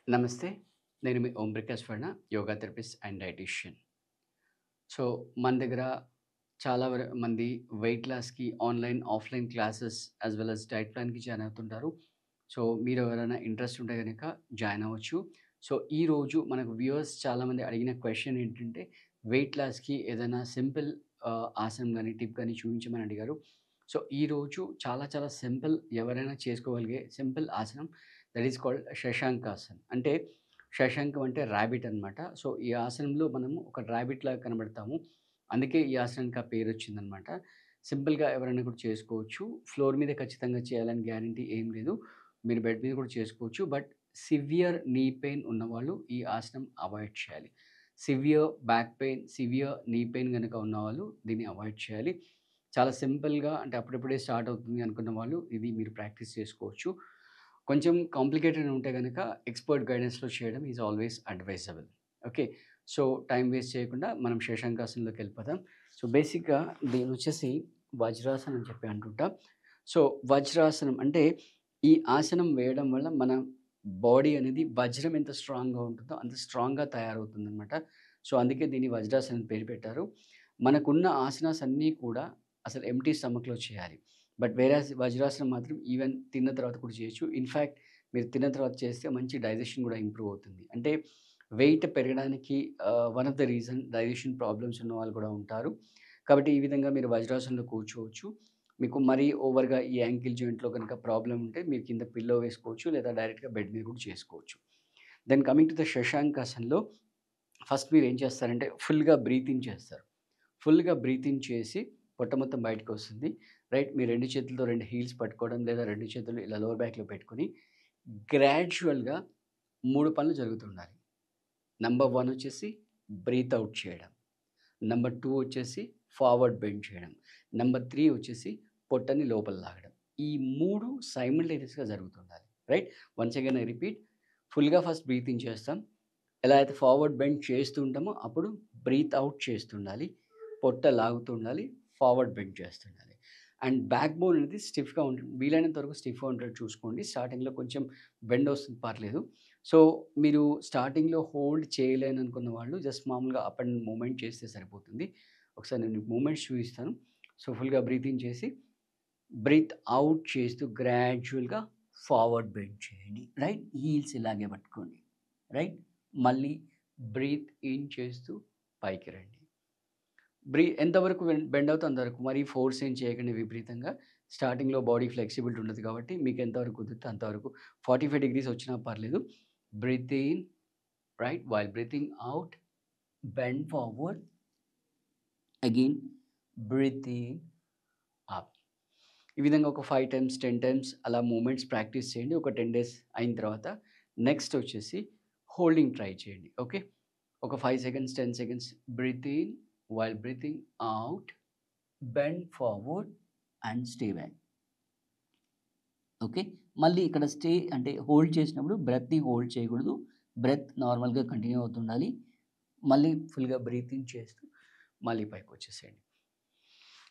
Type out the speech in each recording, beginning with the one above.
నమస్తే. నేను మీ Om Prakash Varma, yoga therapist and dietician. So, మన దగ్గర చాలా మంది వెయిట్ లాస్‌కి online, offline classes as well as diet ప్లాన్‌కి జాయిన్ అవుతుంటారు. సో, మీరు ఎవరైనా ఇంట్రెస్ట్ ఉంటే గనక జాయిన్ అవ్వచ్చు. సో, ఈరోజు మనకు వ్యూవర్స్ చాలామంది అడిగిన క్వెషన్ ఏంటంటే, వెయిట్ లాస్‌కి ఏదైనా సింపుల్ ఆసనం గాని, టిప్ గాని చూపించమని అడిగారు. సో, ఈరోజు చాలా చాలా సింపుల్ ఎవరైనా చేసుకోగలిగే సింపుల్ ఆసనం దట్ ఈస్ కాల్డ్ శశాంకాసన్. అంటే శశాంకం అంటే రాబిట్ అనమాట. సో, ఈ ఆసనంలో మనము ఒక రాబిట్‌లాగా కనబడతాము. అందుకే ఈ ఆసనానికి ఆ పేరొచ్చిందనమాట. సింపుల్‌గా ఎవరైనా కూడా చేసుకోవచ్చు. ఫ్లోర్ మీద ఖచ్చితంగా చేయాలని గ్యారంటీ ఏం లేదు. మీరు బెడ్ మీద కూడా చేసుకోవచ్చు. బట్ సివియర్ నీ పెయిన్ ఉన్నవాళ్ళు ఈ ఆసనం అవాయిడ్ చేయాలి. Severe back pain, severe knee pain గనక ఉన్నవాళ్ళు దీన్ని అవాయిడ్ చేయాలి. చాలా సింపుల్‌గా అంటే అప్పుడప్పుడే స్టార్ట్ అవుతుంది అనుకున్న వాళ్ళు ఇది మీరు ప్రాక్టీస్ చేసుకోవచ్చు. కొంచెం కాంప్లికేటెడ్ ఉంటే గనక ఎక్స్‌పర్ట్ గైడెన్స్‌లో చేయడం is always advisable. Okay. So, time waste చేయకుండా మనం శశాంకాసనంలోకి వెళ్ళిపోదాం. సో, బేసిక్‌గా దీన్నొచ్చేసి వజ్రాసనం అని చెప్పి అంటుంటాం. సో, వజ్రాసనం అంటే ఈ ఆసనం వేయడం వల్ల మన బాడీ అనేది వజ్రం ఎంత స్ట్రాంగ్‌గా ఉంటుందో అంత స్ట్రాంగ్‌గా తయారవుతుందనమాట. సో, అందుకే దీన్ని వజ్రాసనం అని పేరు పెట్టారు. మనకున్న ఆసనాస్ అన్నీ కూడా అసలు ఎంప్టీ స్టమక్‌లో చేయాలి. బట్ వేరాజ్ వజ్రాసనం మాత్రం ఈవెన్ తిన్న తర్వాత కూడా చేయొచ్చు. ఇన్‌ఫాక్ట్ మీరు తిన్న తర్వాత చేస్తే మంచి డైజెషన్ కూడా ఇంప్రూవ్ అవుతుంది. అంటే వెయిట్ పెరగడానికి one of the reason digestion problems ఉన్నవాళ్ళు కూడా ఉంటారు. కాబట్టి ఈ విధంగా మీరు వజ్రాసనంలో కూర్చోవచ్చు. మీకు మరీ ఓవర్‌గా ఈ యాంకిల్ జాయింట్‌లో గనుక ప్రాబ్లమ్ ఉంటే మీరు కింద పిల్లో వేసుకోవచ్చు. లేదా డైరెక్ట్‌గా బెడ్ మీద కూడా చేసుకోవచ్చు. దెన్ కమింగ్ టు ద శశాంకాసన్‌లో ఫస్ట్ మీరేం చేస్తారంటే ఫుల్‌గా బ్రీత్ ఇన్ చేస్తారు. ఫుల్‌గా బ్రీత్ ఇన్ చేసి పొట్ట మొత్తం బయటకొస్తుంది. రైట్. మీ 2 చేతులతో 2 హీల్స్ పట్టుకోవడం లేదా 2 చేతులు ఇలా లోవర్ బ్యాక్‌లో పెట్టుకొని గ్రాడ్యుయల్‌గా 3 పనులు జరుగుతుండాలి. నంబర్ 1 వచ్చేసి బ్రీత్ ఔట్ చేయడం. నంబర్ 2 వచ్చేసి ఫార్వర్డ్ బెండ్ చేయడం. నంబర్ 3 వచ్చేసి పొట్టని లోపల లాగడం. ఈ 3 సైమల్టేనియస్‌గా జరుగుతుండాలి. Right. Once again I repeat. ఫుల్‌గా ఫస్ట్ బ్రీత్ ఇన్ చేస్తాం. ఎలా అయితే ఫార్వర్డ్ బెండ్ చేస్తూ ఉంటామో అప్పుడు బ్రీత్ ఔట్ చేస్తుండాలి. పొట్ట లాగుతూ ఉండాలి. ఫార్వర్డ్ బెండ్ చేస్తుండాలి. అండ్ బ్యాక్ బోన్ అనేది స్టిఫ్‌గా ఉంటుంది. వీలైనంత వరకు స్టిఫ్‌గా ఉండేటట్టు చూసుకోండి. స్టార్టింగ్‌లో కొంచెం బెండ్ వస్తుంది పర్లేదు. సో, మీరు స్టార్టింగ్‌లో హోల్డ్ చేయలేననుకున్న వాళ్ళు జస్ట్ మామూలుగా అప్ అండ్ మూవ్‌మెంట్ చేస్తే సరిపోతుంది. ఒకసారి నేను మూవ్‌మెంట్స్ చూపిస్తాను. సో, ఫుల్‌గా బ్రీత్ ఇన్ చేసి, బ్రీత్ ఔట్ చేస్తూ గ్రాడ్యుయల్‌గా ఫార్వర్డ్ బెండ్ చేయండి. రైట్. హీల్స్ ఇలాగే పట్టుకోండి. రైట్. మళ్ళీ బ్రీత్ ఇన్ చేస్తూ పైకి రండి. ఎంతవరకు బెండ్ అవుతే అంతవరకు. మరీ ఫోర్స్ ఏం చేయకండి విపరీతంగా. స్టార్టింగ్‌లో బాడీ ఫ్లెక్సిబిలిటీ ఉండదు కాబట్టి మీకు ఎంతవరకు కుదిరితే అంతవరకు. 45 డిగ్రీస్ వచ్చినా పర్లేదు. Breathe in, right. While breathing out, bend forward. Again breathe in, up. ఈ విధంగా ఒక 5 టైమ్స్, 10 టైమ్స్ అలా మూవ్‌మెంట్స్ ప్రాక్టీస్ చేయండి. ఒక 10 డేస్ అయిన తర్వాత నెక్స్ట్ వచ్చేసి హోల్డింగ్ ట్రై చేయండి. ఓకే. ఒక 5 seconds, 10 seconds breathe in while breathing out, bend forward and stay back. Okay. మళ్ళీ ఇక్కడ స్టే అంటే హోల్డ్ చేసినప్పుడు బ్రెత్‌ని హోల్డ్ చేయకూడదు. బ్రెత్ నార్మల్‌గా కంటిన్యూ అవుతుండాలి. మళ్ళీ ఫుల్‌గా బ్రీత్ ఇన్ చేస్తూ మళ్ళీ పైకొచ్చేసేయండి.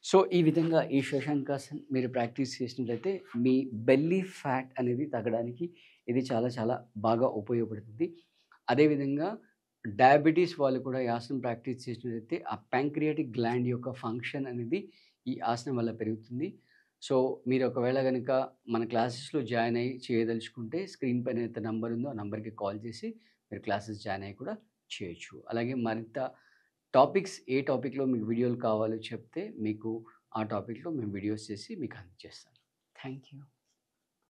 సో, ఈ విధంగా ఈ శశాంకాసన్ మీరు ప్రాక్టీస్ చేసినట్లయితే మీ బెల్లీ ఫ్యాట్ అనేది తగ్గడానికి ఇది చాలా చాలా బాగా ఉపయోగపడుతుంది. అదేవిధంగా డయాబెటిస్ వాళ్ళు కూడా ఈ ఆసనం ప్రాక్టీస్ చేసినట్లయితే ఆ ప్యాంక్రియాటిక్ గ్లాండ్ యొక్క ఫంక్షన్ అనేది ఈ ఆసనం వల్ల పెరుగుతుంది. సో, మీరు ఒకవేళ గనుక మన క్లాసెస్‌లో జాయిన్ అయ్యి చేయదలుచుకుంటే స్క్రీన్ పైన ఏదైతే నంబర్ ఉందో ఆ నంబర్‌కి కాల్ చేసి మీరు క్లాసెస్ జాయిన్ అయ్యి కూడా చేయొచ్చు. అలాగే మరింత టాపిక్స్ ఏ టాపిక్‌లో మీకు వీడియోలు కావాలో చెప్తే మీకు ఆ టాపిక్‌లో మేము వీడియోస్ చేసి మీకు అందజేస్తాను. Thank you.